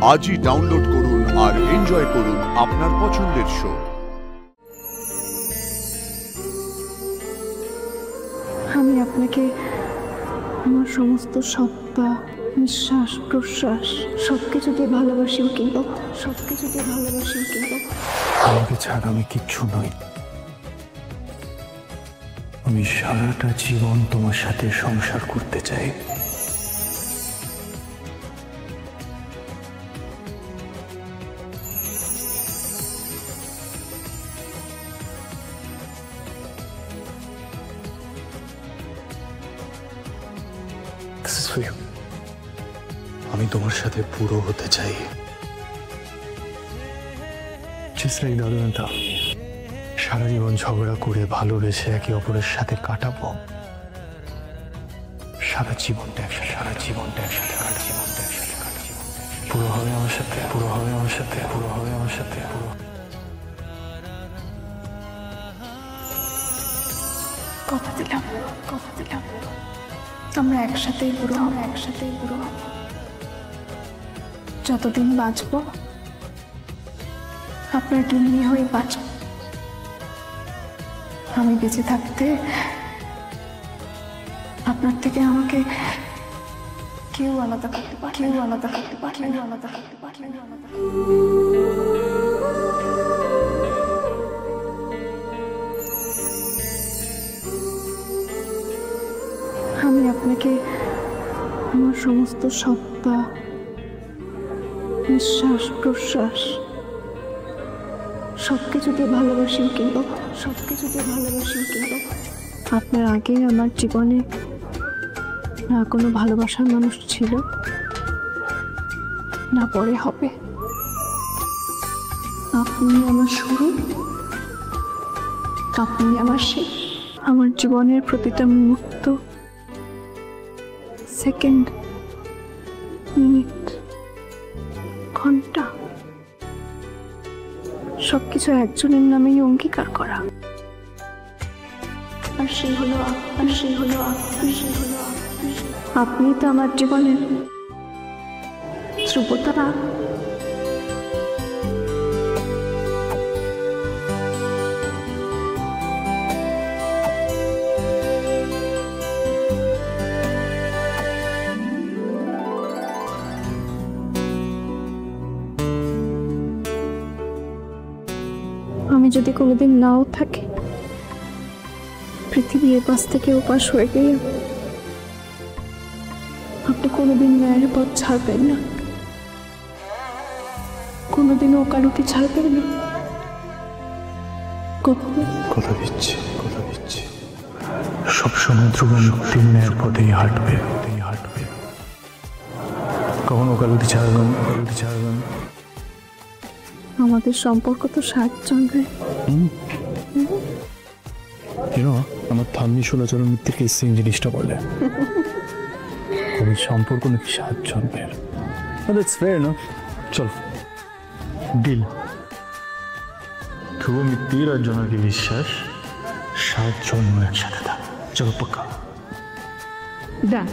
আজই ডাউনলোড করুন আর এনজয় করুন আপনার পছন্দের শো। আমি আপনাকে আমার সমস্ত সত্তা, নিঃশ্বাস প্রশ্বাস সবকিছু দিয়ে ভালোবাসিও কিন্তু আমাকে ছাড়া আমি কিচ্ছু নই। আমি সারাটা জীবন তোমার সাথে সংসার করতে চাই। আমি তোমার সাথে পুরো হতে চাই। সারা জীবন ঝগড়া করে ভালোবেসে একে অপরের সাথে কাটাবো। সারা জীবনটা একসাথে পুরো হবে আমার সাথে। কথা দিলাম আমরা একসাথেই পুরো যতদিন বাঁচবো আপনার গিন্নি হয়ে বাঁচব। আমি বেঁচে থাকতে আপনার থেকে আমাকে কেউ আলাদা করতে পারে। আমি আপনাকে আমার সমস্ত সত্তা, নিঃশ্বাস প্রশ্বাস সবকিছু দিয়ে ভালোবাসিও কিন্তু আপনার আগে আমার জীবনে না কোনো ভালোবাসার মানুষ ছিল, না পরে হবে। আপনি আমার শুরু, আপনি আমার শেষ। আমার জীবনের প্রতিটা মুহূর্ত, সেকেন্ড, মিনিট, ঘন্টা সবকিছু একজনের নামেই অঙ্গীকার করা। আর সেই হলো আপনি তো আমার জীবনের ধ্রুবতারা। আমি যদি কোনোদিন নাও থাকি, পৃথিবী এপাশ থেকে ওপাশ হয়ে গেলে আপনি কোনোদিন ন্যায়ের পথ ছাড়বেন না, কোনোদিন ওকালতি ছাড়বেন না। কথা দিচ্ছি সবসময় ধ্রুব মুক্তির ন্যায়ের পথেই হাঁটবে। কখন ওকালতি ছাড়বেন? আমাদের সম্পর্ক তো 7 জন্মের। আমার থাম্মি সোনাচরণ মিত্তিরকে সেম জিনিসটা বলে। সম্পর্ক নাকি 7 জন্মের। দ্যাটস ফেয়ার না? চলো ডিল। ধ্রুব মিত্তির আর জনকে বিশ্বাস 7 জন্ম একসাথে থাক। চলো পাক্কা। ডান।